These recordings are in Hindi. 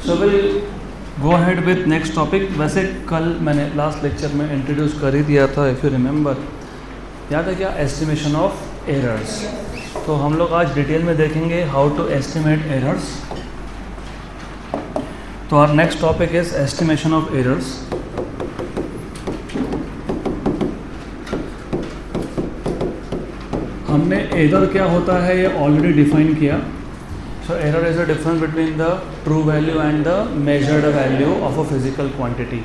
So we'll go ahead with next topic. वैसे कल मैंने लास्ट लेक्चर में इंट्रोड्यूस कर ही दिया था, इफ़ यू रिमेंबर, याद है क्या? Estimation of errors. तो हम लोग आज डिटेल में देखेंगे हाउ टू एस्टिमेट एरर्स। तो our next topic is estimation of errors. हमने एरर क्या होता है ये ऑलरेडी डिफाइन किया। So error is a difference between the true value and the measured value of a physical quantity।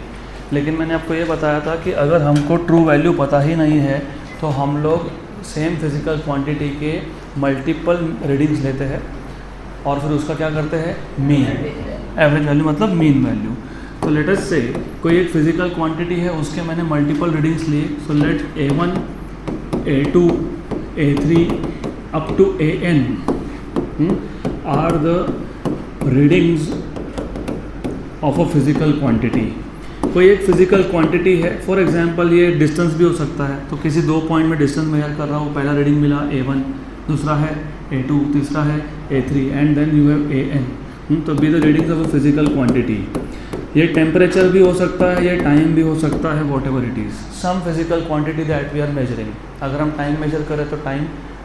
लेकिन मैंने आपको ये बताया था कि अगर हमको ट्रू वैल्यू पता ही नहीं है तो हम लोग सेम फिजिकल क्वांटिटी के मल्टीपल रीडिंग्स लेते हैं और फिर उसका क्या करते हैं? मीन, एवरेज वैल्यू मतलब मीन वैल्यू। तो लेट अस से कोई एक फिजिकल क्वांटिटी है, उसके मैंने मल्टीपल रीडिंग्स लिए। So let A1, A2, A3 up to AN are the readings of a physical quantity। कोई एक फिजिकल क्वांटिटी है, फॉर एग्जांपल ये डिस्टेंस भी हो सकता है। तो किसी दो पॉइंट में डिस्टेंस मेजर कर रहा हूँ, पहला रीडिंग मिला A1, दूसरा है A2, तीसरा है A3 and then you have AN। तो be the readings of a physical quantity. ये टेम्परेचर भी हो सकता है, ये टाइम भी हो सकता है, whatever it is, some physical quantity that we are measuring. अगर हम टाइम मेजर करें तो टाइम,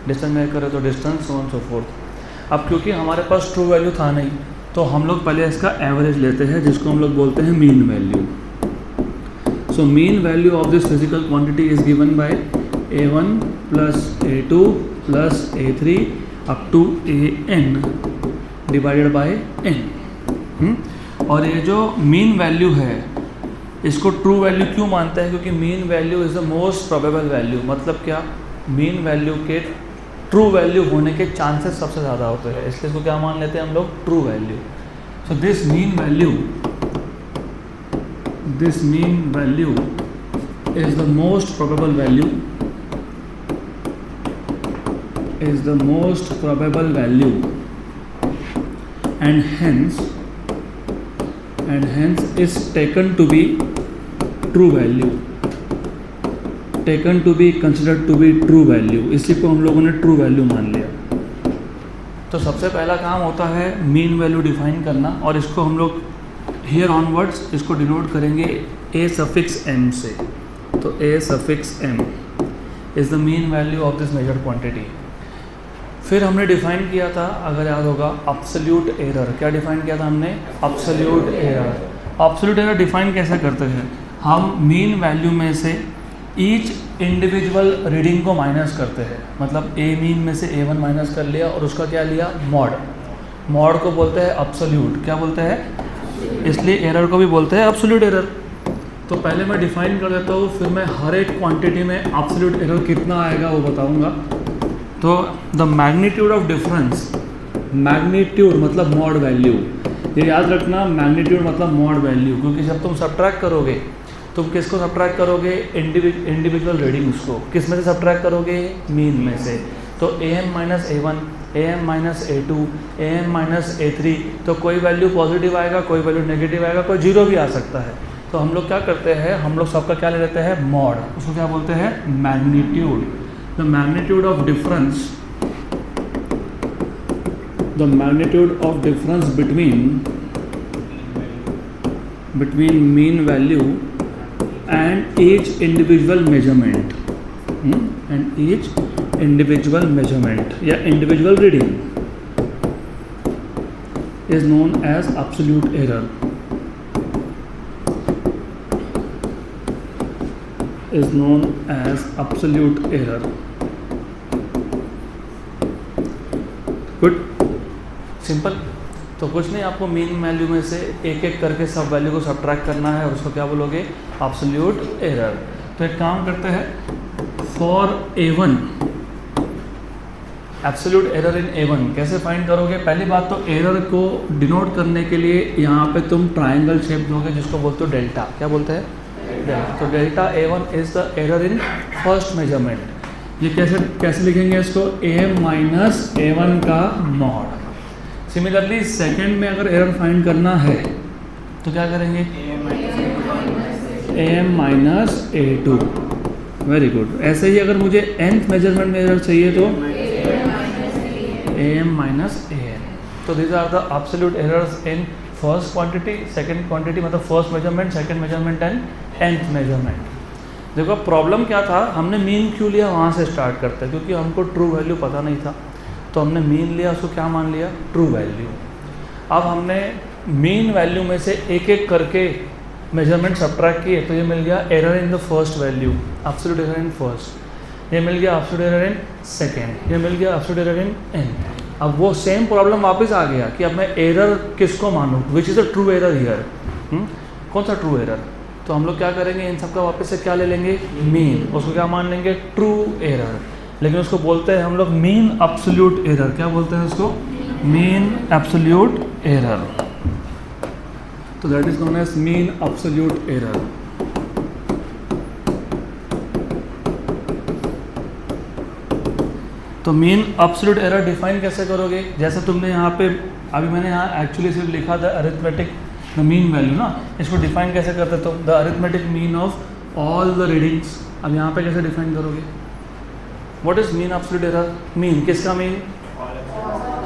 डिस्टेंस मेजर करें तो distance, so on so fourth. अब क्योंकि हमारे पास ट्रू वैल्यू था नहीं तो हम लोग पहले इसका एवरेज लेते हैं, जिसको हम लोग बोलते हैं mean value. So mean value of this physical quantity is given by A1 plus A2 plus A3 up to AN divided by N। और ये जो मीन वैल्यू है इसको ट्रू वैल्यू क्यों मानते हैं? क्योंकि mean value is the most probable value. मतलब क्या? मीन वैल्यू के ट्रू वैल्यू होने के चांसेस सबसे ज़्यादा होते हैं, इसलिए इसको क्या मान लेते हैं हम लोग? True value. So this mean value is the most probable value and hence is taken to be true value, taken to be considered to be true value. इसी को हम लोगों ने ट्रू वैल्यू मान लिया। तो सबसे पहला काम होता है मीन वैल्यू डिफाइन करना, और इसको हम लोग हियर ऑनवर्ड्स इसको डिनोट करेंगे A सफिक्स m से। तो A suffix m is the mean value of this measured quantity. फिर हमने डिफाइन किया था, अगर याद होगा, अब्सोल्यूट एरर। क्या डिफाइन किया था हमने? Absolute error. Absolute error define कैसे करते हैं? हम मीन वैल्यू में से ईच इंडिविजुअल रीडिंग को माइनस करते हैं। मतलब A मीन में से A1 माइनस कर लिया और उसका क्या लिया? मॉड। मॉड को बोलते हैं अब्सोल्यूट। क्या बोलते हैं? इसलिए एरर को भी बोलते हैं अब्सोल्यूट एरर। तो पहले मैं डिफाइन कर देता हूँ, फिर मैं हर एक क्वांटिटी में अब्सोल्यूट एरर कितना आएगा वो बताऊँगा। तो the magnitude of difference, magnitude मतलब मॉड वैल्यू, ये याद रखना, मैग्नीट्यूड मतलब मॉड वैल्यू। क्योंकि जब तुम सब्ट्रैक्ट करोगे, तुम किसको सब्ट्रैक्ट करोगे? इंडिविजुअल रीडिंग्स को। किस में से सब्ट्रैक्ट करोगे? मीन में से। तो AM minus A1, AM minus A2, AM minus A3, तो कोई वैल्यू पॉजिटिव आएगा, कोई वैल्यू नेगेटिव आएगा, कोई जीरो भी आ सकता है। तो हम लोग क्या करते हैं? हम लोग सबका क्या ले लेते हैं? मॉड। उसको क्या बोलते हैं? Magnitude. The magnitude of difference, the magnitude of difference between mean value and each individual measurement या individual reading is known as absolute error, good, simple. तो कुछ नहीं, आपको मीन वैल्यू में से एक एक करके सब वैल्यू को सब्ट्रैक्ट करना है और उसको क्या बोलोगे? Absolute error. तो एक काम करते हैं, for A1 absolute error in A1 कैसे फाइंड करोगे? पहली बात तो एरर को डिनोट करने के लिए यहाँ पे तुम ट्राइंगल शेप दोगे, जिसको बोलते हो डेल्टा। क्या बोलते हैं? डेल्टा। तो delta A1 is the error in first measurement. ये कैसे लिखेंगे इसको? AM माइनस A1 का मॉड। सिमिलरली सेकेंड में अगर एरर फाइंड करना है तो क्या करेंगे? AM minus A2। Very good. ऐसे ही अगर मुझे nth मेजरमेंट में एरर चाहिए तो AM minus AN. So these are the absolute errors in first quantity, second quantity मतलब first measurement, second measurement and nth measurement. देखो प्रॉब्लम क्या था, हमने मीन क्यों लिया, वहाँ से स्टार्ट करते हैं, क्योंकि हमको ट्रू वैल्यू पता नहीं था, तो हमने मीन लिया, उसको क्या मान लिया, ट्रू वैल्यू। अब हमने मीन वैल्यू में से एक एक करके मेजरमेंट सब्ट्रैक्ट किए, तो ये मिल गया error in the first value, absolute error in first, ये मिल गया एब्सोल्यूट एरर इन सेकेंड, ये मिल गया एब्सोल्यूट एरर इन n। अब वो सेम प्रॉब्लम वापस आ गया कि अब मैं एरर किसको मानूँ, which is a true error here, कौन सा ट्रू एरर। तो हम लोग क्या करेंगे, इन सब का वापस से क्या ले लेंगे, मीन, उसको क्या मान लेंगे, ट्रू एरर, लेकिन उसको बोलते हैं हम लोग मीन एब्सोल्यूट एरर। क्या बोलते हैं उसको, मीन एब्सोल्यूट एरर। तो that is known as mean absolute error. तो मीन एब्सोल्यूट एरर डिफाइन कैसे करोगे, जैसे तुमने यहाँ पे अभी मैंने यहाँ एक्चुअली सिर्फ लिखा था अरिथमेटिक द मीन वैल्यू ना, इसको डिफाइन कैसे करते, तो the arithmetic mean of all the readings. अब यहाँ पे कैसे डिफाइन करोगे, what is mean absolute error, mean किसका, mean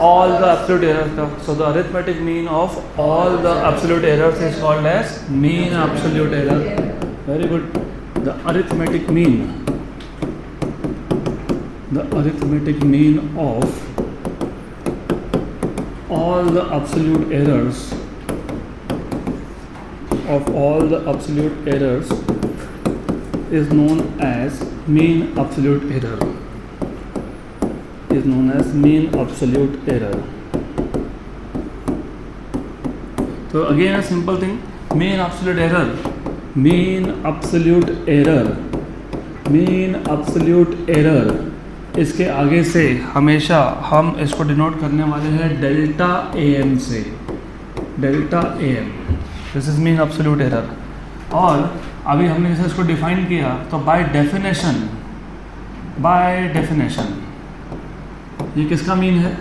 all the absolute errors का, so the arithmetic mean of all the absolute errors is called as mean absolute error. Very good. The arithmetic mean of all the absolute errors is known as mean absolute error. Is known as mean absolute error. So again a simple thing, mean absolute error, इसके आगे से हमेशा हम इसको डिनोट करने वाले हैं डेल्टा am से, delta am, this is mean absolute error. और अभी हमने जैसे इसको डिफाइन किया, तो बाय डेफिनेशन ये किसका मीन है,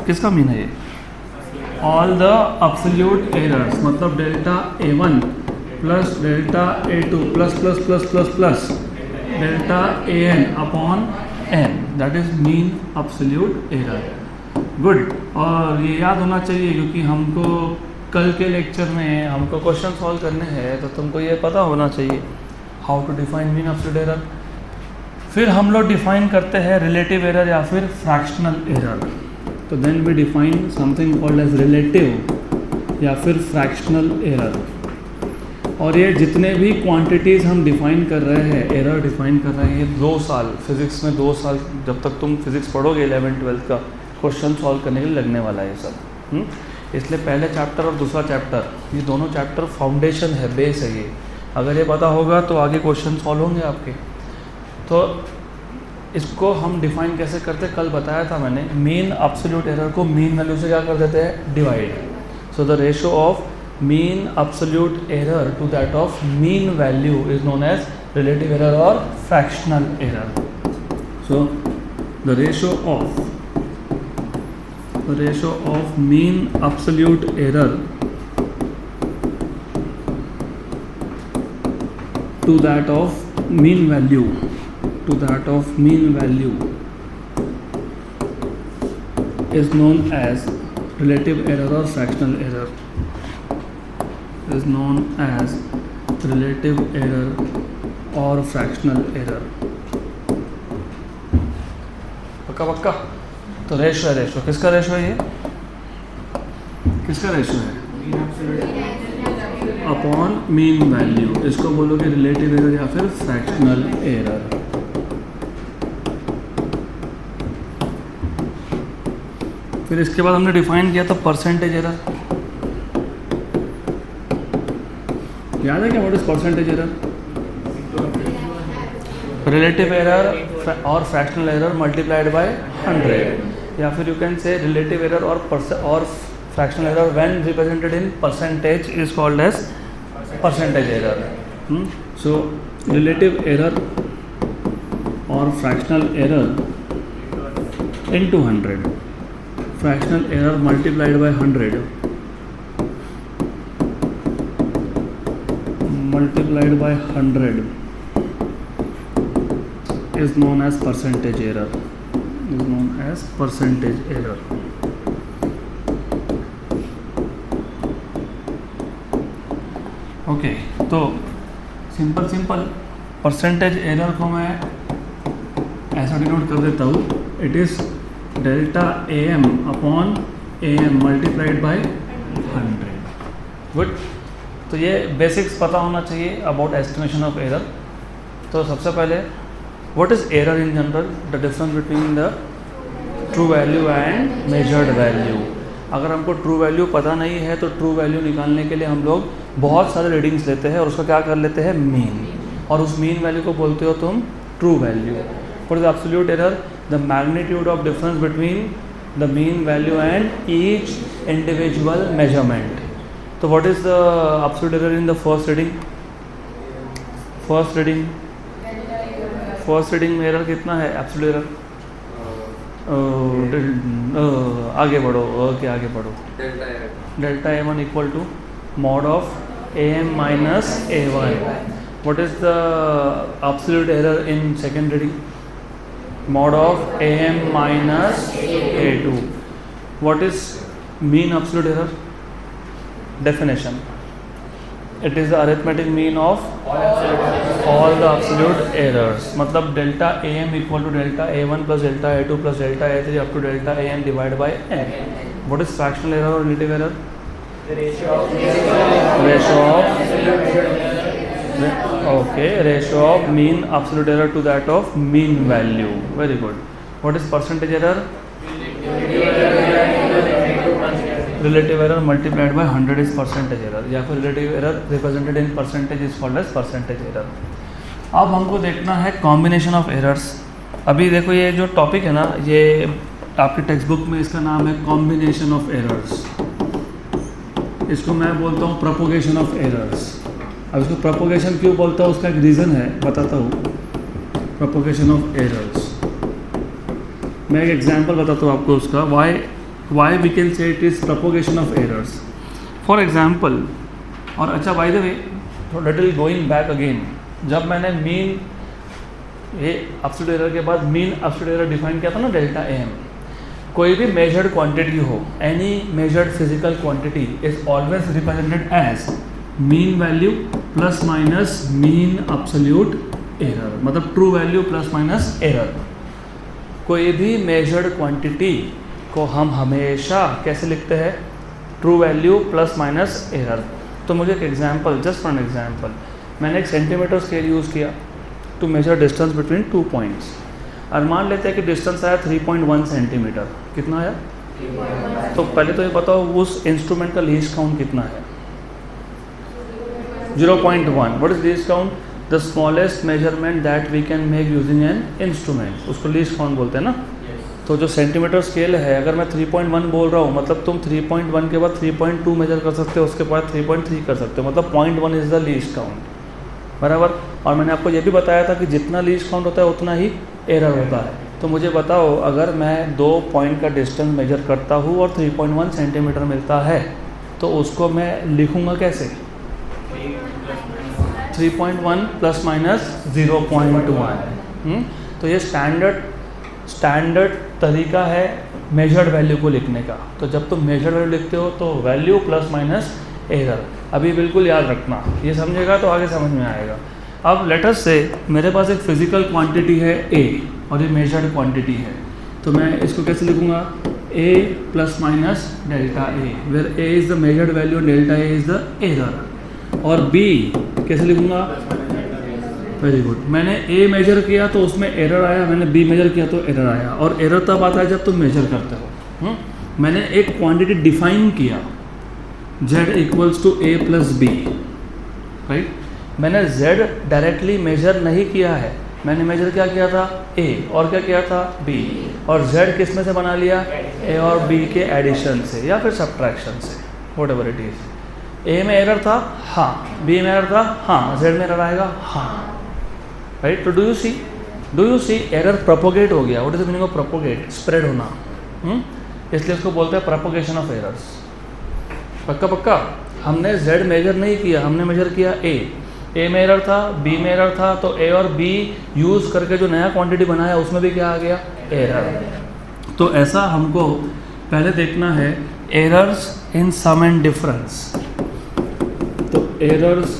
किसका मीन है ये, ऑल द एब्सोल्यूट एरर्स, मतलब delta a1 plus delta a2 plus plus plus plus plus delta an upon n, that is mean absolute error. Good. और ये याद होना चाहिए, क्योंकि हमको कल के लेक्चर में हमको क्वेश्चन सॉल्व करने हैं, तो तुमको ये पता होना चाहिए how to define mean absolute error. फिर हम लोग डिफाइन करते हैं रिलेटिव एरर या फिर फ्रैक्शनल एरर। तो then we define something called as relative या फिर फ्रैक्शनल एरर। और ये जितने भी क्वांटिटीज़ हम डिफाइन कर रहे हैं, एरर डिफाइन कर रहे हैं, ये 2 साल फिज़िक्स में 2 साल जब तक तुम फिज़िक्स पढ़ोगे 11th-12th का, क्वेश्चन सॉल्व करने के लिए लगने वाला है ये सब। इसलिए पहले चैप्टर और दूसरा चैप्टर, ये दोनों चैप्टर फाउंडेशन है, बेस है ये। अगर ये पता होगा तो आगे क्वेश्चन सॉल्व होंगे आपके। तो इसको हम डिफाइन कैसे करते हैं, कल बताया था मैंने, मीन एब्सोल्यूट एरर को मीन वैल्यू से क्या कर देते हैं, divide. So the ratio of mean absolute error to that of mean value is known as relative error और fractional error. So the ratio of mean absolute error to that of mean value is known as relative error or fractional error, is known as relative error or fractional error। पक्का। तो रेशो है, रेशो किसका रेशो है, ये किसका रेशो है, अपॉन मीन वैल्यू, इसको बोलोगे रिलेटिव एरर या फिर फ्रैक्शनल एरर। फिर इसके बाद हमने डिफाइन किया था परसेंटेज एरर। याद है क्या, what is percentage error, relative error और फ्रैक्शनल एरर मल्टीप्लाइड बाय 100, या फिर you can say relative error और fractional error when represented in percentage is called as percentage error. So relative error or fractional error into 100, fractional error multiplied by 100 multiplied by 100 is known as percentage error, is known as percentage error। Okay, तो सिंपल परसेंटेज एरर को मैं ऐसा डिनोट कर देता हूँ, it is delta AM upon AM multiplied by 100। Good. तो ये बेसिक्स पता होना चाहिए अबाउट एस्टिमेशन ऑफ एरर। तो सबसे पहले what is error in general, the difference between the true value and measured value. अगर हमको ट्रू वैल्यू पता नहीं है तो ट्रू वैल्यू निकालने के लिए हम लोग बहुत सारे रीडिंग्स लेते हैं और उसका क्या कर लेते हैं, मीन, और उस मीन वैल्यू को बोलते हो तुम true value. For the absolute error, the magnitude of difference between the mean value and each individual measurement. तो what is the absolute error in the first reading? First reading में एरर कितना है एब्सोल्यूट एरर? आगे बढ़ो, ओके आगे बढ़ो। Delta A1 equal to mod of AM minus A1। What is the absolute error in second reading? Mod of AM minus A2। What is mean absolute error? Definition, it is the arithmetic mean of all the absolute errors. मतलब delta AM equal to delta A1 plus delta A2 plus delta A3 up to delta AM divide by n। What is fractional error और relative error? Ratio of mean absolute error to that of mean value. Very good. What is percentage error? Relative error multiplied by 100 is percentage error, या फिर relative error represented in percentage is called as percentage error. अब हमको देखना है कॉम्बिनेशन ऑफ एरर्स। अभी देखो ये जो टॉपिक है ना, ये आपके टेक्स्ट बुक में इसका नाम है कॉम्बिनेशन ऑफ एरर्स। इसको मैं बोलता हूँ प्रोपोगेशन ऑफ एरर्स। अब इसको प्रोपोगेशन क्यों बोलता हूँ, उसका एक रीज़न है, बताता हूँ। प्रोपोगेशन ऑफ एरर्स, मैं एक एग्जाम्पल बताता हूँ आपको उसका, why we can say it is propagation of errors. For example, और अच्छा by the way, little going back again, जब मैंने मीन, ये एब्सोल्यूट एरर के बाद मीन एब्सोल्यूट एरर डिफाइन किया था ना, डेल्टा AM, कोई भी मेजर्ड क्वांटिटी हो, any measured physical quantity is always represented as mean value plus minus mean absolute error, मतलब true value plus minus error. कोई भी मेजर्ड क्वांटिटी को हम हमेशा कैसे लिखते हैं, true value plus minus error. तो मुझे एक example, just for an example, मैंने एक सेंटीमीटर स्केल यूज़ किया to measure distance between 2 points, और मान लेते हैं कि डिस्टेंस आया 3.1 सेंटीमीटर। कितना आया? तो पहले तो ये बताओ उस इंस्ट्रूमेंट का लीस्ट काउंट कितना है? 0.1। What is least count? The smallest measurement that we can make using an instrument, उसको लीस्ट काउंट बोलते हैं ना। तो जो सेंटीमीटर स्केल है, अगर मैं 3.1 बोल रहा हूँ, मतलब तुम 3.1 के बाद 3.2 मेजर कर सकते हो, उसके बाद 3.3 कर सकते हो, मतलब 0.1 इज़ द लीस्ट काउंट, बराबर। और मैंने आपको ये भी बताया था कि जितना लीस्ट काउंट होता है उतना ही एरर होता है। तो मुझे बताओ, अगर मैं 2 पॉइंट का डिस्टेंस मेजर करता हूँ और 3.1 सेंटीमीटर मिलता है, तो उसको मैं लिखूँगा कैसे? 3.1 प्लस माइनस 0.1। तो ये स्टैंडर्ड तरीका है मेजर्ड वैल्यू को लिखने का। तो जब तुम मेजर्ड वैल्यू लिखते हो तो वैल्यू प्लस माइनस एरर, अभी बिल्कुल याद रखना, ये समझेगा तो आगे समझ में आएगा। अब लेट अस से मेरे पास एक फिजिकल क्वांटिटी है A और ये मेजर्ड क्वांटिटी है, तो मैं इसको कैसे लिखूँगा? A plus minus delta A, where A is the measured value, delta A is the error. और B कैसे लिखूँगा? Very good. मैंने A मेजर किया तो उसमें एरर आया, मैंने B मेजर किया तो एरर आया, और एरर तब आता है जब तुम मेजर करते हो। मैंने एक क्वांटिटी डिफाइन किया, Z equals to A plus B, right. मैंने Z डायरेक्टली मेजर नहीं किया है, मैंने मेजर क्या किया था? A, और क्या किया था? B, और Z किस में से बना लिया? A और B के एडिशन से या फिर सब्ट्रैक्शन से, व्हाटएवर इट इज। A में एरर था, हाँ। B में एरर था, हाँ। Z में एरर आएगा, हाँ, राइट। तो do you see error propagate हो गया। What is the meaning of propagate? Spread होना। इसलिए इसको बोलते हैं प्रोपोगेशन ऑफ एरर्स। पक्का। हमने Z मेजर नहीं किया, हमने मेजर किया A में एरर था, B में एरर था, तो A और B यूज़ करके जो नया क्वांटिटी बनाया उसमें भी क्या आ गया? एरर। तो ऐसा हमको पहले देखना है errors in sum and difference. तो errors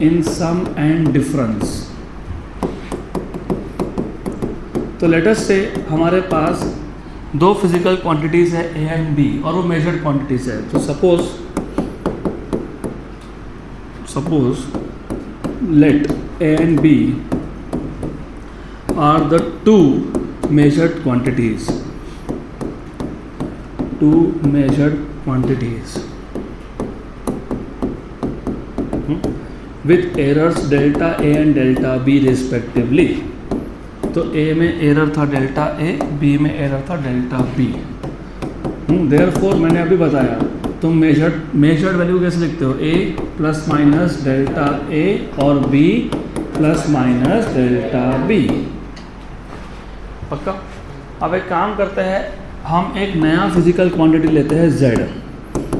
in sum and difference. तो लेट अस से हमारे पास दो फिजिकल क्वांटिटीज़ है ए एंड बी और वो मेजर्ड क्वांटिटीज़ है। तो suppose let A and B are the two measured quantities, with errors delta A and delta B respectively। तो A में एरर था डेल्टा A, B में एरर था डेल्टा B। देयरफॉर मैंने अभी बताया तुम मेजर्ड वैल्यू कैसे लिखते हो, A plus minus delta A और B plus minus delta B। पक्का। अब एक काम करते हैं, हम एक नया फिजिकल क्वांटिटी लेते हैं z,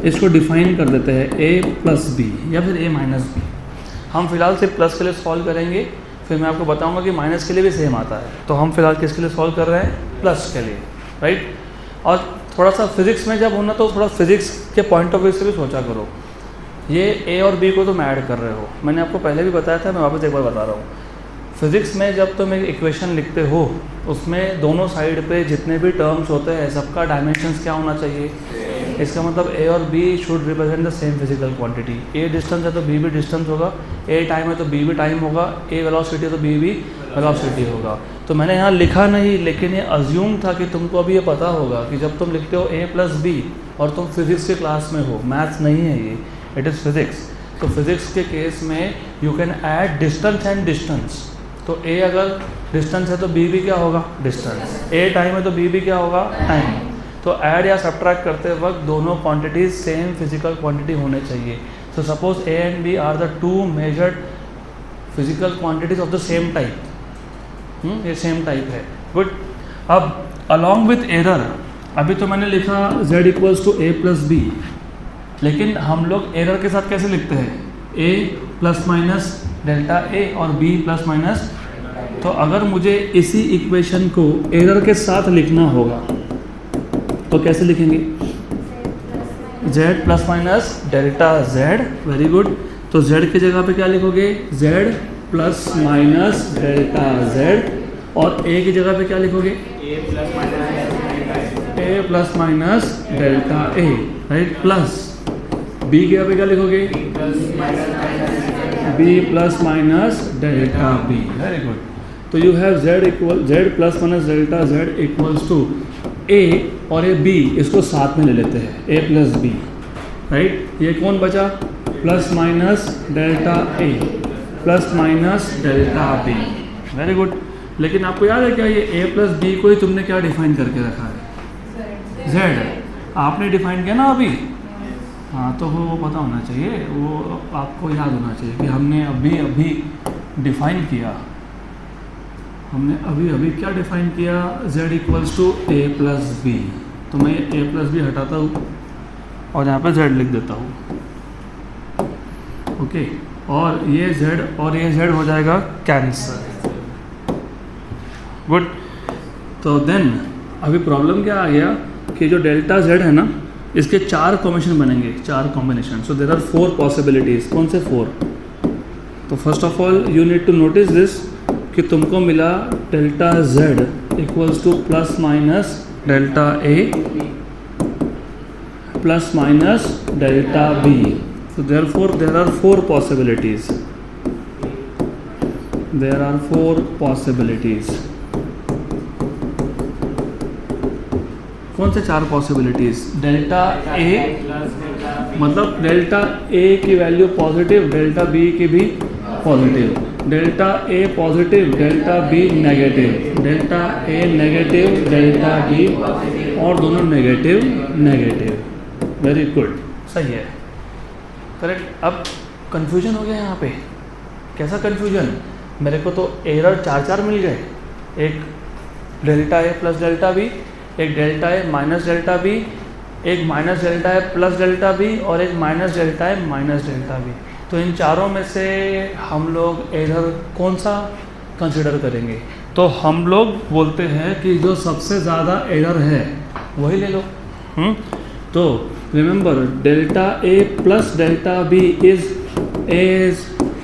इसको डिफाइन कर देते हैं a प्लस बी या फिर a माइनस बी। हम फिलहाल सिर्फ प्लस के लिए सॉल्व करेंगे, फिर मैं आपको बताऊंगा कि माइनस के लिए भी सेम आता है। तो हम फिलहाल किसके लिए सॉल्व कर रहे हैं, प्लस के लिए, राइट। और थोड़ा सा फिजिक्स में जब होना तो थोड़ा फिजिक्स के पॉइंट ऑफ व्यू से भी सोचा करो। ये a और b को तुम ऐड कर रहे हो, मैंने आपको पहले भी बताया था, मैं वापस एक बार बता रहा हूँ। फिज़िक्स में जब तुम एक इक्वेशन लिखते हो उसमें दोनों साइड पे जितने भी टर्म्स होते हैं सबका डायमेंशंस क्या होना चाहिए, इसका मतलब a और b should represent the same physical quantity. a distance है तो b भी डिस्टेंस होगा, a टाइम है तो b भी टाइम होगा, a वेलोसिटी है तो b भी वेलोसिटी होगा। तो मैंने यहाँ लिखा नहीं, लेकिन ये अज्यूम था कि तुमको अभी ये पता होगा कि जब तुम लिखते हो a प्लस बी और तुम फिज़िक्स के क्लास में हो, मैथ्स नहीं है ये, इट इज़ फिज़िक्स। तो फिज़िक्स के केस में you can add distance and distance. तो a अगर डिस्टेंस है तो b भी क्या होगा, डिस्टेंस। a टाइम है तो b भी क्या होगा, टाइम। तो ऐड या सब्ट्रैक्ट करते वक्त दोनों क्वांटिटीज सेम फिजिकल क्वांटिटी होने चाहिए। तो suppose a and b are the two measured physical quantities of the same type. ये सेम टाइप है, गुड। अब अलॉन्ग विथ एरर, अभी तो मैंने लिखा z equals to a plus B, लेकिन हम लोग एरर के साथ कैसे लिखते हैं, a plus minus delta a और b प्लस माइनस। तो अगर मुझे इसी इक्वेशन को एरर के साथ लिखना होगा तो कैसे लिखेंगे, z plus minus delta z, very good. तो z की जगह पे क्या लिखोगे, z plus minus delta z, और a की जगह पे क्या लिखोगे, a plus minus delta a, right. Plus b की जगह पे क्या लिखोगे, b plus minus delta b, very good. तो you have z plus minus delta z equals to a और ये b, इसको साथ में ले लेते हैं, a प्लस b, राइट। ये कौन बचा, plus minus delta a plus minus delta b, very good. लेकिन आपको याद है क्या, ये a प्लस b को ही तुमने क्या डिफाइन करके रखा है, z आपने डिफाइन किया ना अभी। हाँ, तो वो पता होना चाहिए, वो आपको याद होना चाहिए कि हमने अभी डिफ़ाइन किया, हमने अभी क्या डिफ़ाइन किया, z equals to a plus B. तो मैं a प्लस बी हटाता हूँ और यहाँ पे z लिख देता हूँ, ओके। और ये z और ये z हो जाएगा कैंसर, गुड। तो देन अभी प्रॉब्लम क्या आ गया कि जो डेल्टा z है ना, इसके 4 कॉम्बिनेशन बनेंगे, 4 combination. So there are 4 possibilities. कौन से 4? तो first of all you need to notice this कि तुमको मिला delta z equals to plus minus delta a plus minus delta b। So therefore there are 4 possibilities. There are 4 possibilities. कौन से 4 पॉसिबिलिटीज़? डेल्टा a मतलब डेल्टा a की वैल्यू पॉजिटिव, डेल्टा b की भी positive, delta a positive, delta b negative, delta a negative, delta b और दोनों नेगेटिव। वेरी गुड, सही है, करेक्ट। अब कंफ्यूजन हो गया यहाँ पे। कैसा कंफ्यूजन? मेरे को तो एरर 4 मिल गए, एक delta a plus delta b, एक delta a minus delta b, एक minus delta a plus delta b और एक minus delta a minus delta b। तो इन चारों में से हम लोग एरर कौन सा कंसिडर करेंगे? तो हम लोग बोलते हैं कि जो सबसे ज़्यादा एरर है वही ले लो। तो remember delta A plus delta B is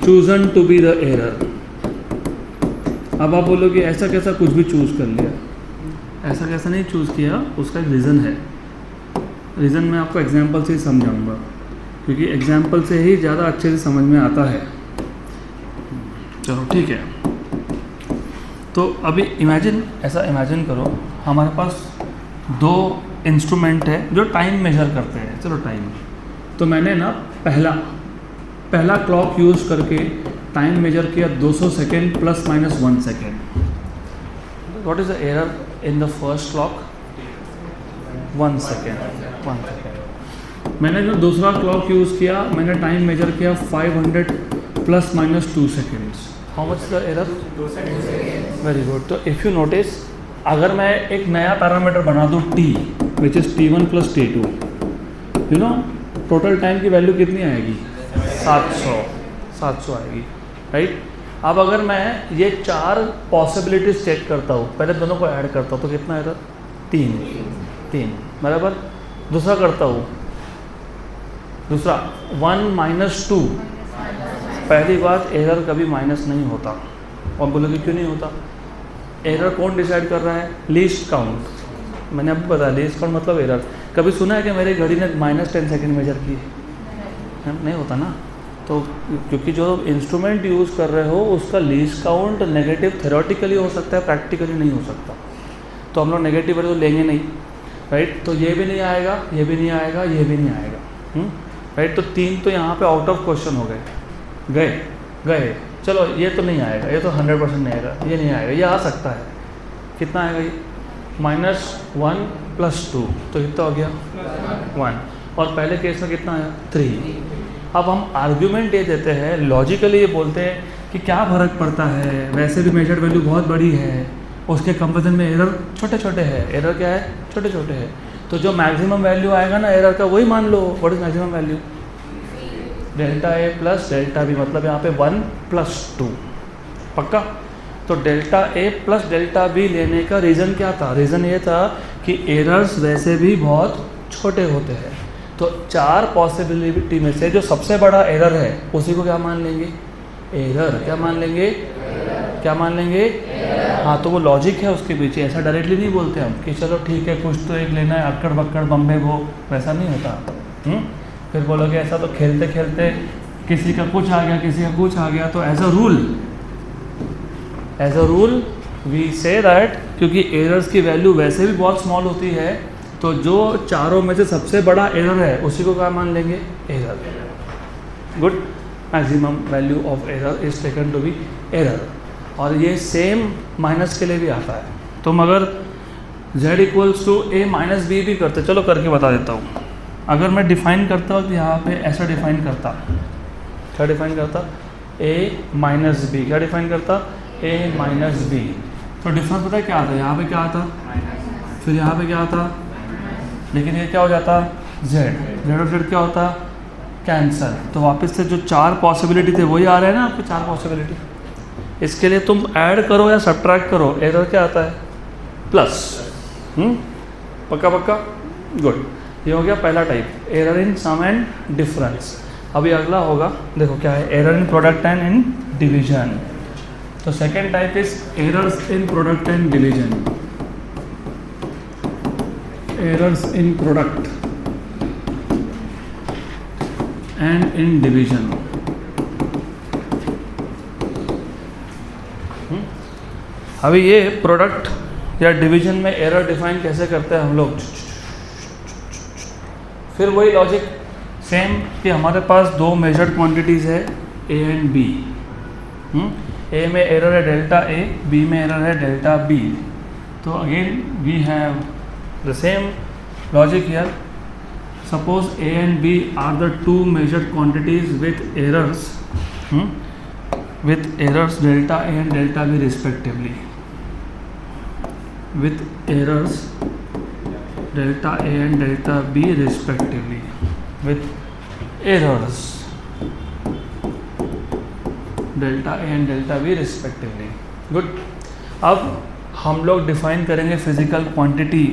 chosen to be the error. अब आप बोलोगे ऐसा कैसा कुछ भी चूज़ कर लिया, ऐसा कैसा नहीं चूज़ किया, उसका एक रीज़न है। रीज़न मैं आपको एग्जांपल से ही समझाऊंगा, क्योंकि एग्जांपल से ही ज़्यादा अच्छे से समझ में आता है। चलो ठीक है, तो अभी ऐसा इमेजिन करो हमारे पास दो इंस्ट्रूमेंट है जो टाइम मेजर करते हैं। चलो टाइम, तो मैंने ना पहला क्लॉक यूज़ करके टाइम मेजर किया 200 second plus minus 1 second. What is the error in the first clock? 1 second. मैंने जो दूसरा क्लॉक यूज़ किया, मैंने टाइम मेजर किया 500 plus minus 2 seconds. How much the error? 2 second. Very good. तो इफ़ यू नोटिस, अगर मैं एक नया पैरामीटर बना दूँ t, which is t1 plus t2, you know total time की वैल्यू कितनी आएगी? 700 आएगी, राइट। अब अगर मैं ये 4 पॉसिबिलिटीज़ चेक करता हूँ, पहले दोनों को ऐड करता हूँ तो कितना एरर? 3 बराबर। दूसरा करता हूँ, दूसरा 1 माइनस 2। पहली बात, एरर कभी माइनस नहीं होता। और बोलोगे क्यों नहीं होता? एरर कौन डिसाइड कर रहा है? Least count. मैंने अभी बताया लीस्ट काउंट मतलब एरर। कभी सुना है कि मेरी घड़ी ने -10 सेकेंड मेजर की? नहीं होता ना। तो क्योंकि जो इंस्ट्रूमेंट यूज़ कर रहे हो उसका लीस्ट काउंट नेगेटिव थ्योरेटिकली हो सकता है, प्रैक्टिकली नहीं हो सकता। तो हम लोग नेगेटिव वैल्यू लेंगे नहीं, राइट। तो ये भी नहीं आएगा, ये भी नहीं आएगा, ये भी नहीं आएगा, राइट। तो 3 तो यहाँ पे आउट ऑफ क्वेश्चन हो गए। चलो ये तो नहीं आएगा, ये तो 100% नहीं आएगा, ये नहीं आएगा। ये आ सकता है, कितना आएगा ये? -1 + 2, तो कितना हो गया? 1। और पहले केस में कितना आया? 3। अब हम आर्ग्यूमेंट ये देते हैं, लॉजिकली ये बोलते हैं कि क्या फ़र्क पड़ता है, वैसे भी मेजर्ड वैल्यू बहुत बड़ी है, उसके कंपेरिजन में एरर छोटे छोटे है। एरर क्या है? छोटे छोटे है। तो जो मैक्सिमम वैल्यू आएगा ना एरर का, वही मान लो। What is maximum value? Delta A plus delta B, मतलब यहाँ पे 1 + 2। पक्का? तो delta A plus delta B लेने का रीज़न क्या था? रीज़न ये था कि एरर्स वैसे भी बहुत छोटे होते हैं। तो 4 पॉसिबिलिटी में से जो सबसे बड़ा एरर है उसी को क्या मान लेंगे? एरर। क्या मान लेंगे? क्या मान लेंगे? हाँ, तो वो लॉजिक है उसके पीछे। ऐसा डायरेक्टली नहीं बोलते हम कि चलो ठीक है कुछ तो एक लेना है, अक्कड़ बक्कड़ बम्बे वो, वैसा नहीं होता। फिर बोलोगे ऐसा तो खेलते खेलते किसी का कुछ आ गया, किसी का कुछ आ गया। तो as a rule we say that, क्योंकि एरर्स की वैल्यू वैसे भी बहुत स्मॉल होती है, तो जो चारों में से सबसे बड़ा एरर है उसी को क्या मान लेंगे? Error. Good. Maximum value of error is taken to be error. और ये सेम माइनस के लिए भी आता है। तुम अगर z = a - b भी करते, चलो करके बता देता हूँ। अगर मैं डिफ़ाइन करता हूँ तो यहाँ पे ऐसा डिफ़ाइन करता, क्या डिफ़ाइन करता? a - b। क्या डिफ़ाइन करता? a - b। तो डिफरेंस पता है क्या आता है? यहाँ पे क्या आता, फिर यहाँ पे क्या आता, लेकिन ये क्या हो जाता? z और z क्या होता? कैंसल। तो वापस से जो 4 पॉसिबिलिटी थे वही आ रहे हैं ना आपके 4 पॉसिबिलिटी। इसके लिए तुम ऐड करो या सब्ट्रैक्ट करो, एरर क्या आता है? प्लस। पक्का? गुड। ये हो गया पहला type, error in sum and difference. अभी अगला होगा, देखो क्या है? Error in product and in division. तो second type is errors in product and division. Errors in product and in division. अभी ये प्रोडक्ट या डिवीजन में एरर डिफाइन कैसे करते हैं हम लोग? फिर वही लॉजिक सेम कि हमारे पास 2 मेजर्ड क्वांटिटीज़ है A एंड B। A में एरर है डेल्टा A, B में एरर है डेल्टा B। तो again we have the same logic here. Suppose A and B are the 2 measured quantities with errors delta A and delta B respectively. With errors delta A and delta B respectively. With errors delta A and delta B respectively. Good. अब हम लोग डिफाइन करेंगे physical quantity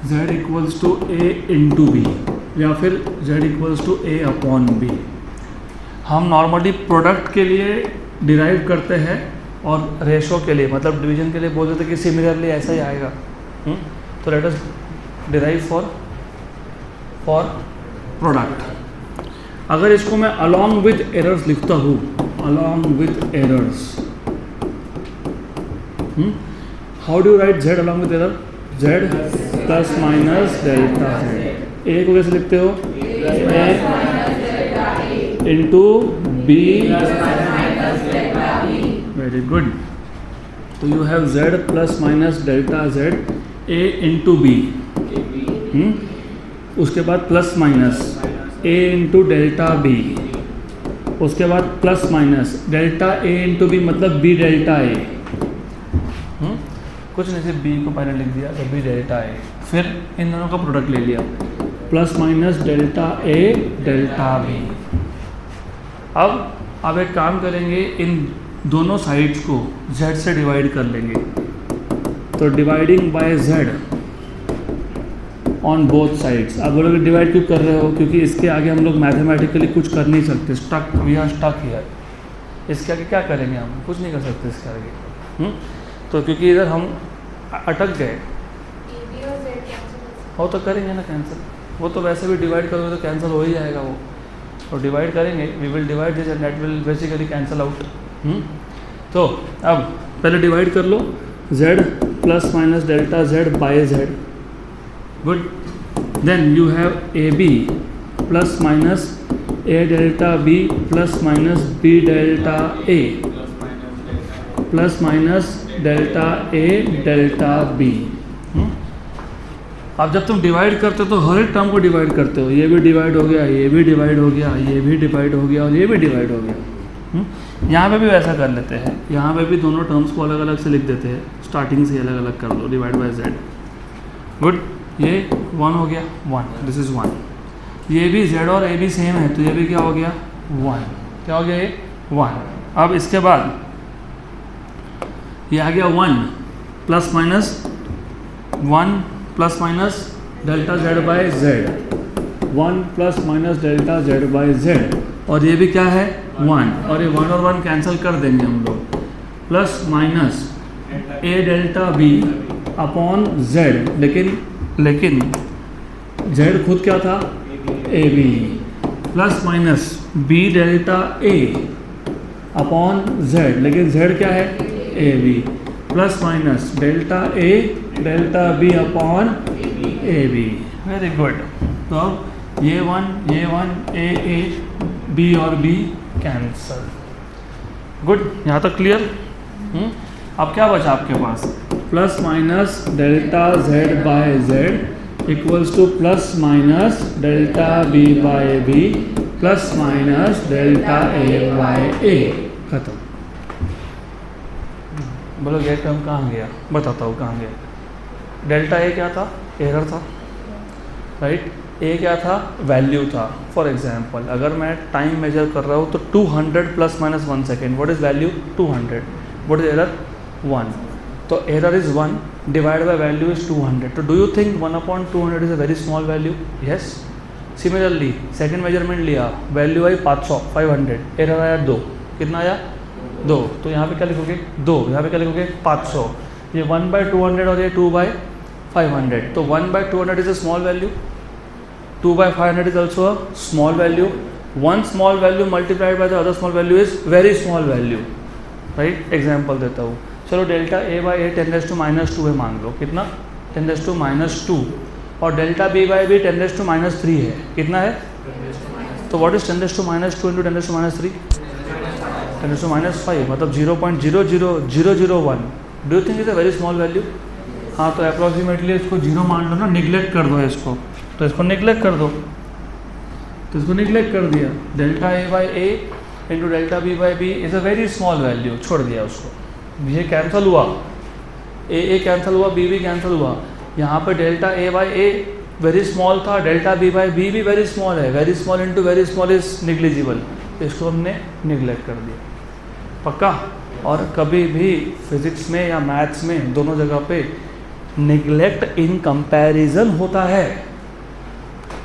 z = a × b। या फिर z equals to a upon b। हम नॉर्मली प्रोडक्ट के लिए डिराइव करते हैं और रेशो के लिए मतलब डिवीजन के लिए बोल देते कि सिमिलरली ऐसा ही आएगा। तो let us derive for product. अगर इसको मैं अलॉन्ग विद एरर्स लिखता हूँ, along with errors, how do write z along with error? z plus minus delta z। A को कैसे लिखते हो? a into b। Very good. तो you have z plus minus delta z a into b। उसके बाद plus minus a into delta b। उसके बाद plus minus delta a into b मतलब b डेल्टा a। कुछ नहीं, सिर्फ b को पहले लिख दिया तो b डेल्टा a, फिर इन दोनों का प्रोडक्ट ले लिया, plus minus delta a delta b। अब एक काम करेंगे, इन दोनों साइड्स को z से डिवाइड कर लेंगे। तो dividing by z on both sides. आप बोलोगे डिवाइड क्यों कर रहे हो? क्योंकि इसके आगे हम लोग मैथमेटिकली कुछ कर नहीं सकते, stuck, we are stuck here. इसके आगे क्या करेंगे? हम कुछ नहीं कर सकते इसके आगे। तो क्योंकि इधर हम अटक गए, हो तो करेंगे ना कैंसिल, वो तो वैसे भी डिवाइड करोगे तो कैंसिल हो ही जाएगा वो। तो डिवाइड करेंगे, we will divide this and that will basically cancel out. तो अब पहले डिवाइड कर लो, z plus minus delta z by z। Good. Then you have ab plus minus a delta b plus minus b delta a plus minus delta a delta b। अब जब तुम डिवाइड करते हो तो हर एक टर्म को डिवाइड करते हो, ये भी डिवाइड हो गया, ये भी डिवाइड हो गया, ये भी डिवाइड हो गया और ये भी डिवाइड हो गया। यहाँ पे भी वैसा कर लेते हैं, यहाँ पे भी दोनों टर्म्स को अलग अलग से लिख देते हैं, स्टार्टिंग से अलग अलग कर लो, डिवाइड बाय z। गुड। ये 1 हो गया, 1, दिस इज़ 1। ये भी z और a भी सेम है तो ये भी क्या हो गया? 1। क्या हो गया? ये 1। अब इसके बाद ये आ गया 1 plus minus 1 plus minus delta z by z, 1 plus minus delta z by z। और ये भी क्या है? 1। और ये 1 और 1 कैंसिल कर देंगे हम लोग, plus minus a delta b upon z। लेकिन z खुद क्या था? A b, plus minus b delta a upon z, लेकिन z क्या है? A b, plus minus delta a delta b upon a b. Very good. तो अब ये 1 a b और b कैंसल। गुड, यहाँ तक क्लियर? अब क्या बचा आपके पास? Plus minus delta z by z equals to plus minus delta b by b plus minus delta a by a। खत्म। बोलो ये टर्म कहाँ गया? बताता हूँ कहाँ गया। डेल्टा a क्या था? एरर था, राइट? a क्या था? वैल्यू था। फॉर एग्जांपल अगर मैं टाइम मेजर कर रहा हूँ तो 200 plus minus 1 second, what is value? 200। What is error? 1। तो error is 1 divide by value is 200। तो do you think 1/200 is a very small value? Yes. Similarly second measurement लिया, वैल्यू आई 500, एरर आया 2। कितना आया? 2। तो यहाँ पे क्या लिखोगे? 2। यहाँ पे क्या लिखोगे? 500। ये 1/200 और ये 2/500। तो 1/200 is a small value, 2/500 is also a small value. One small value multiplied by the other small value is very small value, right? Example देता हूँ। चलो डेल्टा a बाई a 10⁻² है मान लो। कितना? 10⁻²। और डेल्टा b बाई b 10⁻³ है। कितना है? तो व्हाट इज 10⁻² इंटू 10⁻³? 10⁻5 मतलब 0.00001। Do you think is a very small value? हाँ, तो अप्रॉक्सीमेटली इसको 0 मान लो ना, निगलेक्ट कर दो इसको। तो इसको निगलेक्ट कर दो, तो इसको निगलेक्ट कर दिया। Delta a by a into delta b by b is a very small value, छोड़ दिया उसको। ये कैंसिल हुआ, a कैंसिल हुआ, b भी कैंसिल हुआ। यहाँ पे delta a by a very small था, डेल्टा b बाई b भी वेरी स्मॉल है। Very small into very small is negligible, इसको हमने निगलेक्ट कर दिया। पक्का? और कभी भी फिजिक्स में या मैथ्स में दोनों जगह पे निगलेक्ट इन कंपैरिजन होता है।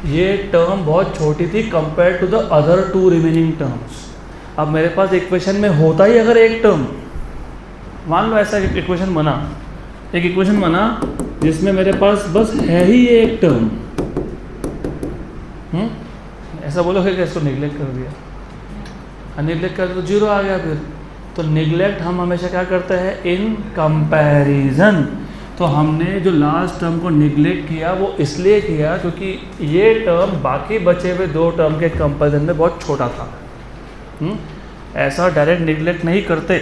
ये टर्म बहुत छोटी थी compare to the other 2 remaining terms. अब मेरे पास इक्वेशन में होता ही अगर एक टर्म, मान लो ऐसा इक्वेशन बना, एक इक्वेशन बना जिसमें मेरे पास बस है ही ये एक टर्म, ऐसा बोलोगे कि इसको निगलेक्ट कर दिया, निगलेक्ट कर तो 0 आ गया फिर। तो निगलेक्ट हम हमेशा क्या करते हैं, इन कंपैरिजन। तो हमने जो लास्ट टर्म को निगलेक्ट किया वो इसलिए किया क्योंकि ये टर्म बाकी बचे हुए 2 टर्म के कंपैरिजन में बहुत छोटा था। ऐसा डायरेक्ट निगलेक्ट नहीं करते।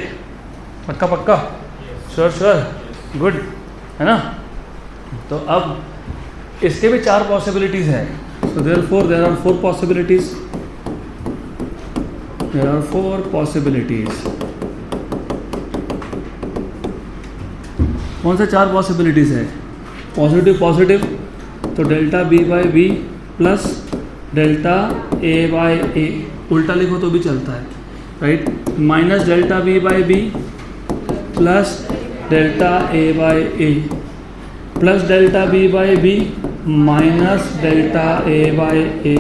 पक्का पक्का, श्योर श्योर, गुड, है ना। तो अब इसके भी 4 पॉसिबिलिटीज़ हैं। So therefore there are 4 possibilities. There are 4 possibilities. कौन से 4 पॉसिबिलिटीज़ है? पॉजिटिव पॉजिटिव, तो delta B by B plus delta A by a, उल्टा लिखो तो भी चलता है, right. Minus delta B by B plus delta A by a plus delta B by b minus delta A by a,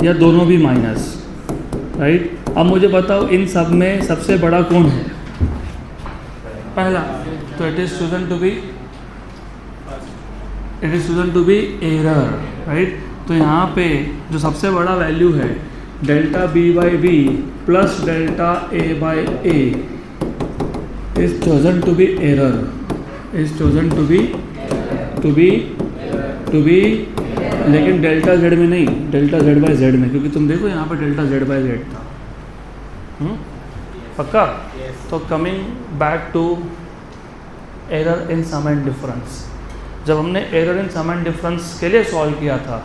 या दोनों भी माइनस, राइट। अब मुझे बताओ इन सब में सबसे बड़ा कौन है? पहला, तो it is chosen to be error, right. तो यहाँ पे जो सबसे बड़ा वैल्यू है delta B by B plus delta A by A is chosen to be error, is chosen to be, लेकिन डेल्टा जेड में नहीं, डेल्टा जेड बाई जेड में, क्योंकि तुम देखो यहाँ पे डेल्टा जेड बाई जेड था। पक्का? तो coming back to error in sum and difference, जब हमने error in sum and difference के लिए सॉल्व किया था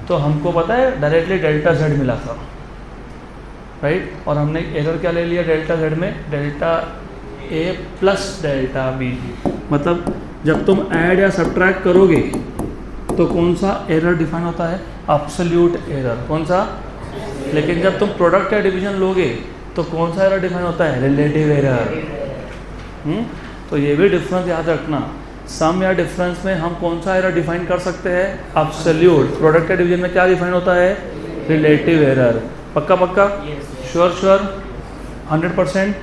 तो हमको पता है डायरेक्टली डेल्टा जेड मिला था, राइट। और हमने एरर क्या ले लिया डेल्टा जेड में, delta a plus delta B. मतलब जब तुम ऐड या सब्ट्रैक्ट करोगे तो कौन सा एरर डिफाइन होता है? Absolute error. कौन सा? लेकिन जब तुम प्रोडक्ट या डिवीजन लोगे तो कौन सा एरर डिफाइन होता है? Relative error. तो ये भी डिफरेंस याद रखना, सम या डिफरेंस में हम कौन सा एरर डिफाइन कर सकते हैं? एब्सोल्यूट। प्रोडक्ट या डिवीजन में क्या डिफाइन होता है? Relative error. पक्का पक्का, श्योर श्योर, 100%।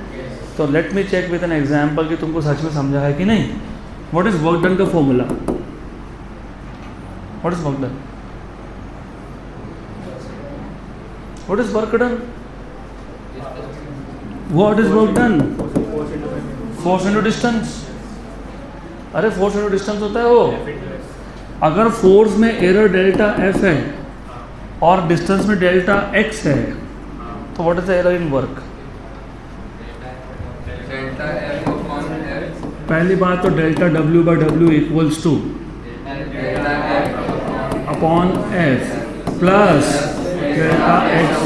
तो let me check with an example कि तुमको सच में समझा है कि नहीं। व्हाट इज वर्क डन का formula? What is work done? What is work done? What is work done? Force into distance. अरे फोर्स इनटू डिस्टेंस होता है वो। अगर फोर्स में एरर डेल्टा एफ है और डिस्टेंस में डेल्टा एक्स है तो what is the error in work? पहली बात तो delta W by W equals two upon F plus delta x.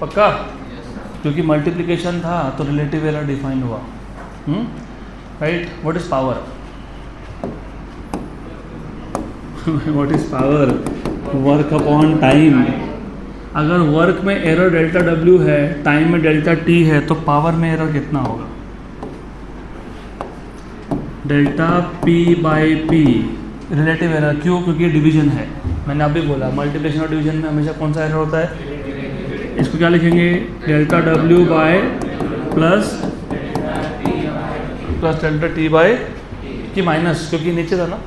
पक्का? क्योंकि मल्टीप्लिकेशन था तो रिलेटिव एरर डिफाइन हुआ, right. What is power? What is power? Work upon time. अगर वर्क में एरर डेल्टा डब्ल्यू है, टाइम में डेल्टा टी है, तो पावर में एरर कितना होगा? Delta P by P. Relative error क्यों? क्योंकि डिवीजन है। मैंने अभी बोला मल्टीप्लिकेशन और डिवीजन में हमेशा कौन सा एरर होता है? इसको क्या लिखेंगे? Delta W by plus delta T by कि माइनस, क्योंकि नीचे था ना,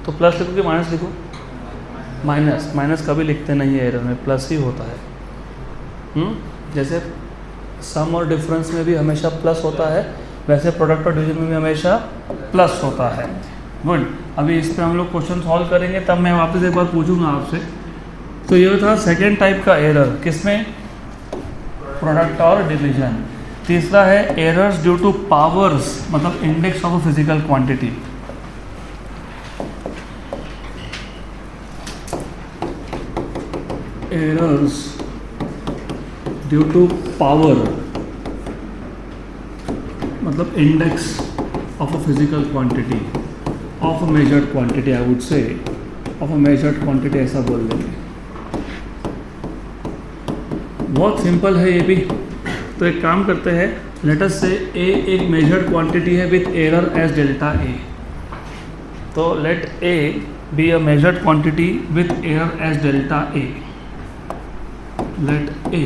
तो प्लस लिखो कि माइनस लिखो? माइनस। माइनस कभी लिखते नहीं है एरर में, प्लस ही होता है। जैसे सम और डिफरेंस में भी हमेशा प्लस होता है, वैसे प्रोडक्ट और डिवीजन में भी हमेशा प्लस होता है। गुड। अभी इस पर हम लोग क्वेश्चन सॉल्व करेंगे, तब मैं वापस एक बार पूछूंगा आपसे। तो ये था सेकेंड टाइप का एरर, किसमें? प्रोडक्ट और डिवीजन। तीसरा है एरर्स ड्यू टू पावर्स, मतलब index of a physical quantity. Errors due to power मतलब index of a physical quantity, of a measured quantity, I would say of a measured quantity, ऐसा बोल देंगे। बहुत सिंपल है ये भी। तो एक काम करते हैं, लेट अस से ए एक मेजर्ड क्वांटिटी है with error as delta A. तो let A be a measured quantity with error as delta A. Let A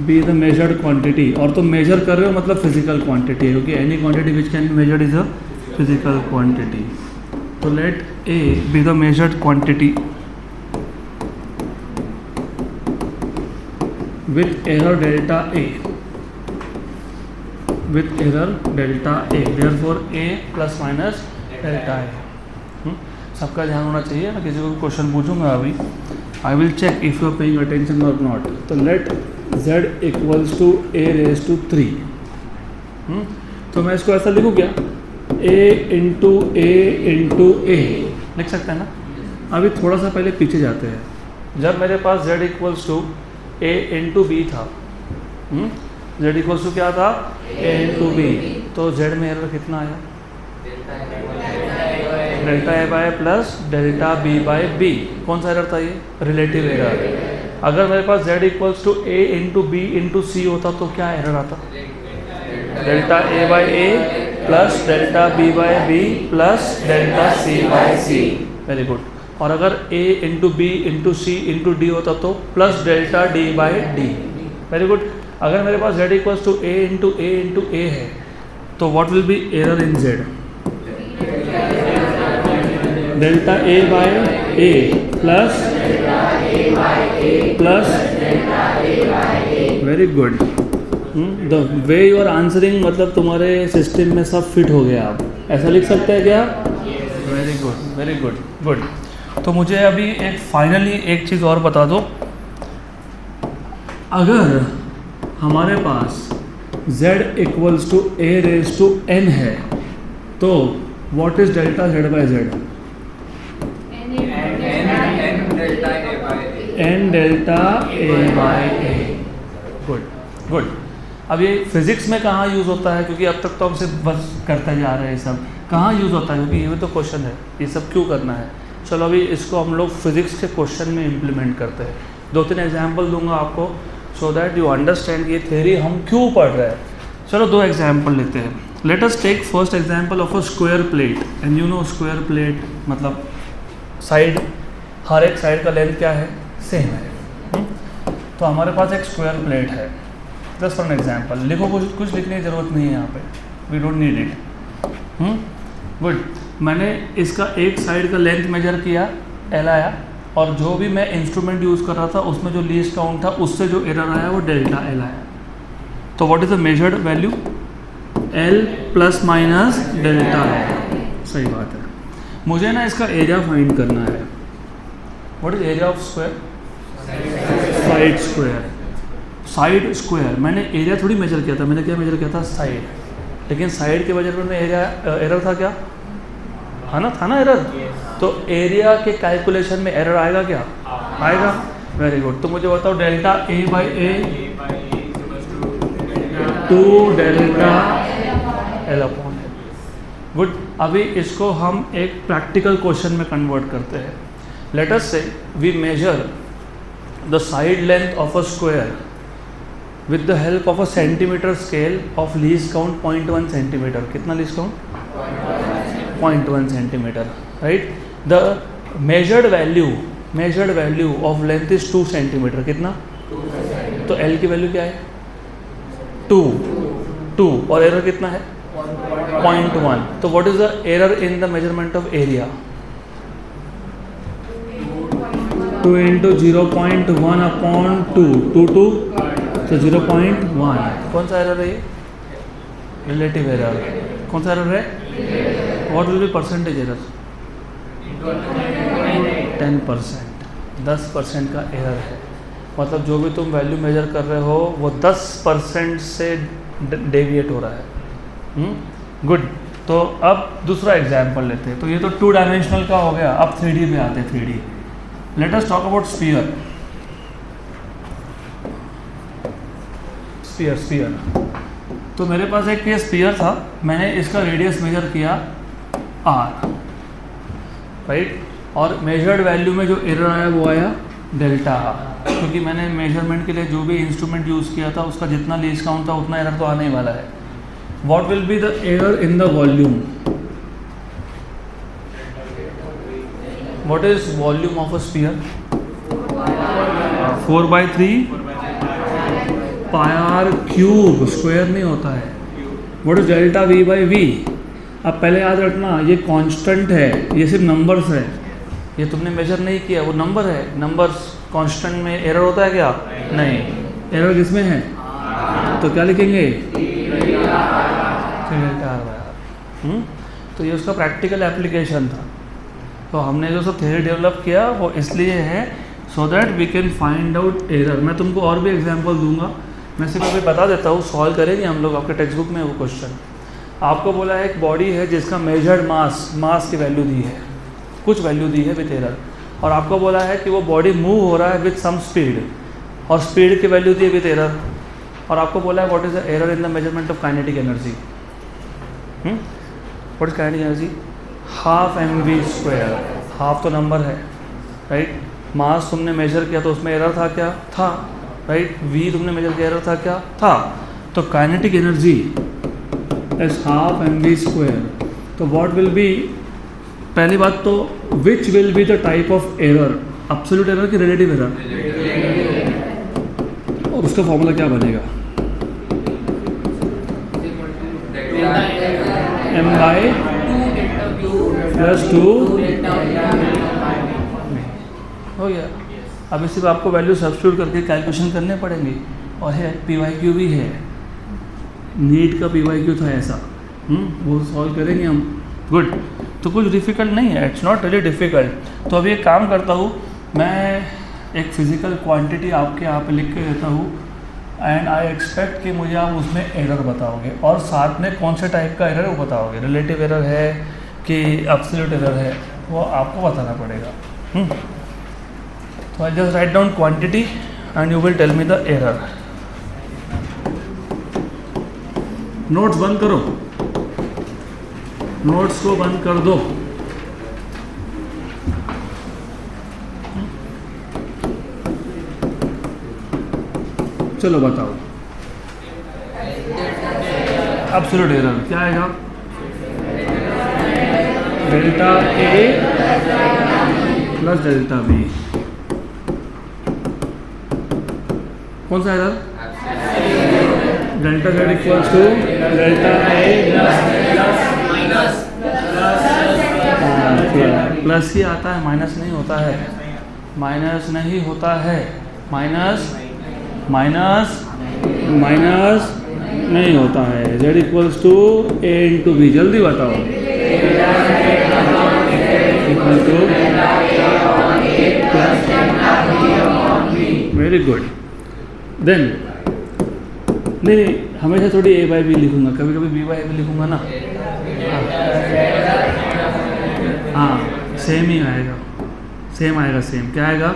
be the measured quantity, और तुम मेजर कर रहे हो मतलब फिजिकल क्वांटिटी है, क्योंकि any quantity which can be measured is a physical quantity. तो late A be the measured quantity with error delta A. With error delta A, therefore A plus minus delta A. सबका ध्यान होना चाहिए ना, किसी को भी क्वेश्चन पूछूंगा अभी, I will check if you are paying attention और नॉट. तो let z equals to a raise to 3. तो मैं इसको ऐसा लिखूँ क्या, a इंटू a लिख सकते हैं ना. अभी थोड़ा सा पहले पीछे जाते हैं. जब मेरे पास z equals to a into b था, z इक्वल्स टू क्या था, a इंटू बी, तो z में एरर कितना आया, delta a by plus delta b by b. कौन सा एरर था ये, रिलेटिव एरर. अगर मेरे पास z equals to a into b into c होता तो क्या एरर आता, delta a by a plus delta b by b plus delta c by C. Very good. और अगर a into b into c into d होता तो plus delta d by d. Very good. अगर मेरे पास z equals to a into a है तो what will be error in z, delta a by a plus very good. The way you are answering, मतलब तुम्हारे सिस्टम में सब फिट हो गया. आप ऐसा लिख सकते हैं क्या, very good very good good. तो मुझे अभी एक फाइनली एक चीज़ और बता दो. अगर हमारे पास z equals to a raise to n है तो what is delta z by z, n delta a by a. Good good. अब ये फिजिक्स में कहाँ यूज़ होता है, क्योंकि अब तक तो हम सिर्फ बस करते जा रहे हैं. सब कहाँ यूज़ होता है, क्योंकि ये भी तो क्वेश्चन है, ये सब क्यों करना है. चलो अभी इसको हम लोग फिजिक्स के क्वेश्चन में इम्प्लीमेंट करते हैं. 2-3 एग्जाम्पल दूंगा आपको, सो दैट यू अंडरस्टैंड ये थ्योरी हम क्यों पढ़ रहे हैं. चलो 2 एग्जाम्पल लेते हैं. Let us take first example of a square plate. And you know square plate मतलब साइड, हर एक साइड का लेंथ क्या है, सेम है. तो हमारे पास एक स्क्वायर प्लेट है. जस्ट फॉर एन एग्जाम्पल, लिखो, कुछ लिखने की ज़रूरत नहीं है यहाँ पे, we don't need it. Good. मैंने इसका एक साइड का लेंथ मेजर किया, एल आया, और जो भी मैं इंस्ट्रूमेंट यूज़ कर रहा था उसमें जो लीस्ट काउंट था उससे जो एरर आया वो डेल्टा एल आया. तो what is the measured value, L plus minus delta है. सही बात है. मुझे ना इसका एरिया फाइंड करना है. What is area of square, side square. Side square मैंने एरिया थोड़ी मेजर किया था, मैंने क्या मेजर किया था, साइड. लेकिन साइड के वजह में एरिया एरर था क्या, है ना, था ना एरर. तो एरिया के कैलकुलेशन में एरर आएगा क्या, आएगा. Very good. तो मुझे बताओ delta A by A to delta L upon L. Good. अभी इसको हम एक प्रैक्टिकल क्वेश्चन में कन्वर्ट करते हैं. Let us say we measure the side length of a square with the help of a centimeter scale of least count 0.1 centimeter. कितना least count, 0.1 centimeter, right. The measured value of length is 2 centimeter. कितना, तो L की वैल्यू क्या है, 2 और एरर कितना है 0.1. तो what is the error in the measurement of area, 2 into 0.1 upon 2 तो 0.1. कौन सा एरर है ये, रिलेटिव एरर. कौन सा एरर है, what will be percentage error, 10%. 10% का एरर है. मतलब जो भी तुम वैल्यू मेजर कर रहे हो वो 10% से डेविएट हो रहा है. गुड. तो अब दूसरा एग्जाम्पल लेते हैं. तो ये तो 2 डायमेंशनल का हो गया. अब 3D में आते हैं. 3D. Let us talk about sphere. Sphere. तो मेरे पास एक ये स्फीयर था, मैंने इसका रेडियस मेजर किया r, राइट. और मेजर्ड वैल्यू में जो एरर आया वो आया डेल्टा r, क्योंकि मैंने मेजरमेंट के लिए जो भी इंस्ट्रूमेंट यूज़ किया था उसका जितना लीस्ट काउंट था उतना एरर तो आने ही वाला है. What will be the error in the volume, what is volume of a sphere? 4/3 pi R cube, square नहीं होता है। What is delta V by V? अब पहले याद रखना ये कांस्टेंट है, ये सिर्फ नंबर्स है, ये तुमने मेजर नहीं किया, वो नंबर है। नंबर्स कांस्टेंट में एरर होता है क्या? नहीं। एरर किसमें है? तो क्या लिखेंगे? Delta r by r. तो ये उसका प्रैक्टिकल एप्लीकेशन था। तो हमने जो सब थ्योरी डेवलप किया वो इसलिए है so that we can find out error. मैं तुमको और भी एग्जांपल दूंगा, मैं सिर्फ अभी बता देता हूँ, सॉल्व करेंगे हम लोग। आपके टेक्स्ट बुक में वो क्वेश्चन आपको बोला है एक बॉडी है जिसका मेजर्ड मास की वैल्यू दी है, कुछ वैल्यू दी है विथ एरर, और आपको बोला है कि वो बॉडी मूव हो रहा है विथ सम स्पीड, और स्पीड की वैल्यू दी है विथ एरर, और आपको बोला है what is the error in the measurement of kinetic energy. What is kinetic energy? Half mv²। Half तो नंबर है, राइट। मास तुमने मेजर किया तो उसमें एरर था क्या? था, राइट। v तुमने मेजर किया, एरर था क्या? था। तो kinetic energy is half mv²। तो व्हाट विल बी, पहली बात तो which will be the type of error, absolute error की रिलेटिव एरर, और उसका फॉर्मूला क्या बनेगा? m/2 हो गया। अब इसी पर आपको वैल्यू सब्स्टिट्यूट करके कैलकुलेशन करने पड़ेंगे, और है PYQ भी है, नीट का PYQ था ऐसा, वो सॉल्व करेंगे हम। गुड। तो कुछ डिफ़िकल्ट नहीं है, इट्स नॉट रियली डिफ़िकल्ट। तो अभी एक काम करता हूँ, मैं एक फिज़िकल क्वांटिटी आपके यहाँ पे लिख के देता हूँ, एंड आई एक्सपेक्ट कि मुझे आप उसमें एरर बताओगे, और साथ में कौन से टाइप का एरर है वो बताओगे, रिलेटिव एरर है कि एब्सोल्यूट एरर है, वो आपको बताना पड़ेगा। तो I just write down quantity and you will tell me the error. Notes बंद करो, नोट्स को बंद कर दो। चलो बताओ, एब्सोल्यूट एरर क्या आएगा? Delta a plus delta b. कौन सा error? Delta z equals to delta a plus ही आता है, माइनस नहीं होता है, माइनस नहीं होता है, माइनस नहीं होता है। z equals to a into b. जल्दी बताओ। Very good. देन नहीं, हमेशा थोड़ी a बाई बी लिखूंगा, कभी कभी b बाई बी लिखूंगा ना। हाँ, सेम ही आएगा, सेम आएगा। सेम क्या आएगा?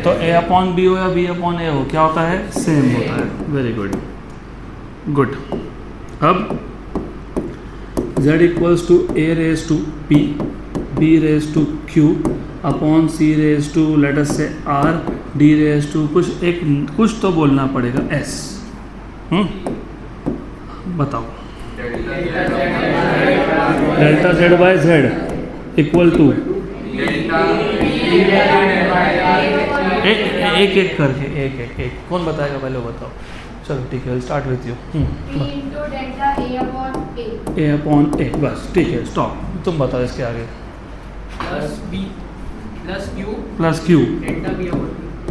तो a/b हो या b/a हो, क्या होता है? सेम होता है। Very good, good. अब z equals to a raise to p, b raise to q upon c raise to let us say r, d raise to कुछ तो बोलना पड़ेगा s। बताओ। Delta z by z equal to एक करके एक कौन बताएगा? पहले बताओ। चलो ठीक है, start with you. a upon a, बस ठीक है, स्टॉप। तुम बताओ इसके आगे। Plus q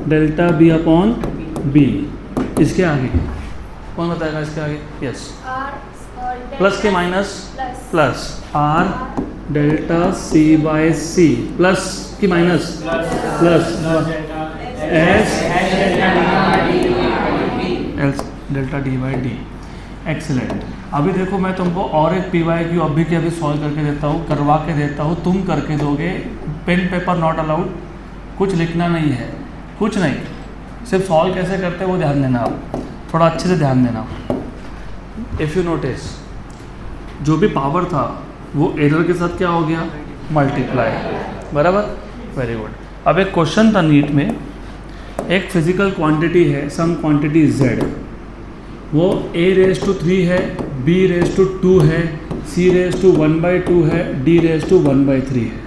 delta b upon b. इसके आगे कौन बताएगा? इसके आगे यस, प्लस के minus plus r delta c by c, plus की minus plus s delta d by d. Excellent. अभी देखो मैं तुमको और एक PYQ अभी के अभी सॉल्व करके देता हूँ, करवा के देता हूँ, तुम करके दोगे। पेन पेपर नॉट अलाउड, कुछ लिखना नहीं है, कुछ नहीं, सिर्फ सॉल्व कैसे करते हैं वो ध्यान देना। आप थोड़ा अच्छे से ध्यान देना। इफ़ यू नोटिस, जो भी पावर था वो एरर के साथ क्या हो गया? मल्टीप्लाई। बराबर, वेरी गुड। अब एक क्वेश्चन था नीट में, एक फिजिकल क्वांटिटी है, सम क्वांटिटी z, वो a रेज टू 3 है, b रेज टू 2 है, c रेज टू 1/2 है, d रेज टू 1/3 है।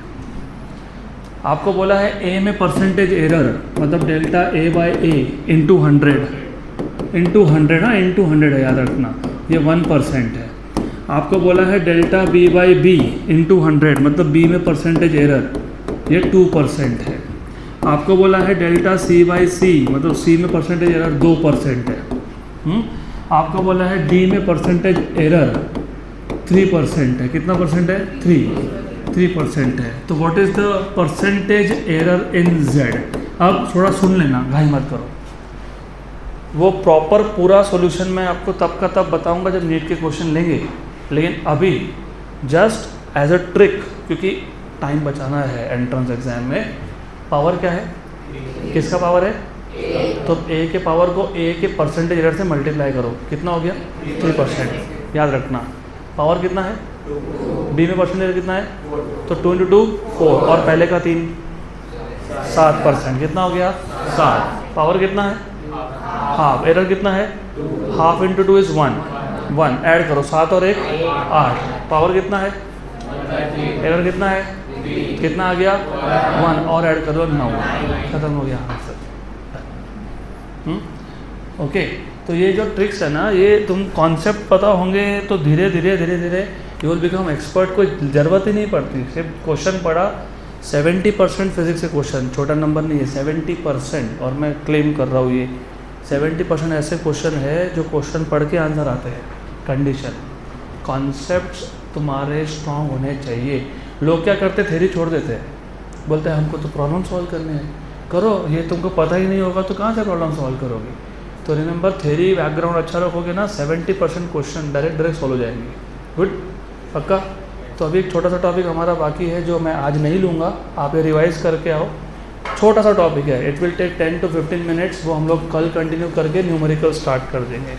आपको बोला है ए में परसेंटेज एरर, मतलब delta A by A into 100 हाँ, इंटू 100 है, याद रखना ये 1% है। आपको बोला है delta B by b into 100, मतलब बी में परसेंटेज एरर ये 2% है। आपको बोला है डेल्टा सी बाई सी, मतलब सी में परसेंटेज एरर 2% है। आपको बोला है डी में परसेंटेज एरर 3% है। कितना परसेंट है? 3% है। तो what is the percentage error in Z? अब थोड़ा सुन लेना, घाई मत करो। वो प्रॉपर पूरा सॉल्यूशन मैं आपको तब का तब बताऊंगा जब नीट के क्वेश्चन लेंगे, लेकिन अभी जस्ट एज अ ट्रिक, क्योंकि टाइम बचाना है एंट्रेंस एग्जाम में। पावर क्या है? किसका पावर है? तो ए के पावर को ए के परसेंटेज एरर से मल्टीप्लाई करो, कितना हो गया? 3%। याद रखना पावर कितना है? बी में परसेंटेज एरर कितना है? तो 2 × 2 4, और पहले का 3 7%, कितना हो गया? 7। पावर कितना है? हाफ। एरर कितना है? हाफ इंटू 2 इज़ 1 ऐड करो, 7 और 1 8। पावर कितना है? एरर कितना है? कितना आ गया? 1 और ऐड करो 9। खत्म हो गया आंसर। ओके, तो ये जो ट्रिक्स है ना, ये तुम कॉन्सेप्ट पता होंगे तो धीरे धीरे यू विल बिकम एक्सपर्ट। कोई ज़रूरत ही नहीं पड़ती, सिर्फ क्वेश्चन पढ़ा। 70% फिजिक्स के क्वेश्चन, छोटा नंबर नहीं है, 70%। और मैं क्लेम कर रहा हूँ ये 70% ऐसे क्वेश्चन है जो क्वेश्चन पढ़ के आंसर आते हैं। कंडीशन, कॉन्सेप्ट्स तुम्हारे स्ट्रांग होने चाहिए। लोग क्या करते, थ्योरी छोड़ देते हैं, बोलते हैं हमको तो प्रॉब्लम सॉल्व करने हैं। करो, ये तुमको पता ही नहीं होगा तो कहाँ से प्रॉब्लम सॉल्व करोगे? तो रिमेंबर, थ्योरी बैकग्राउंड अच्छा रखोगे ना, 70% क्वेश्चन डायरेक्ट सॉल्व हो जाएंगे। गुड, पक्का? तो अभी एक छोटा सा टॉपिक हमारा बाकी है जो मैं आज नहीं लूँगा, आप ये रिवाइज़ करके आओ। छोटा सा टॉपिक है, it will take 10 to 15 minutes, वो हम लोग कल कंटिन्यू करके न्यूमेरिकल स्टार्ट कर देंगे।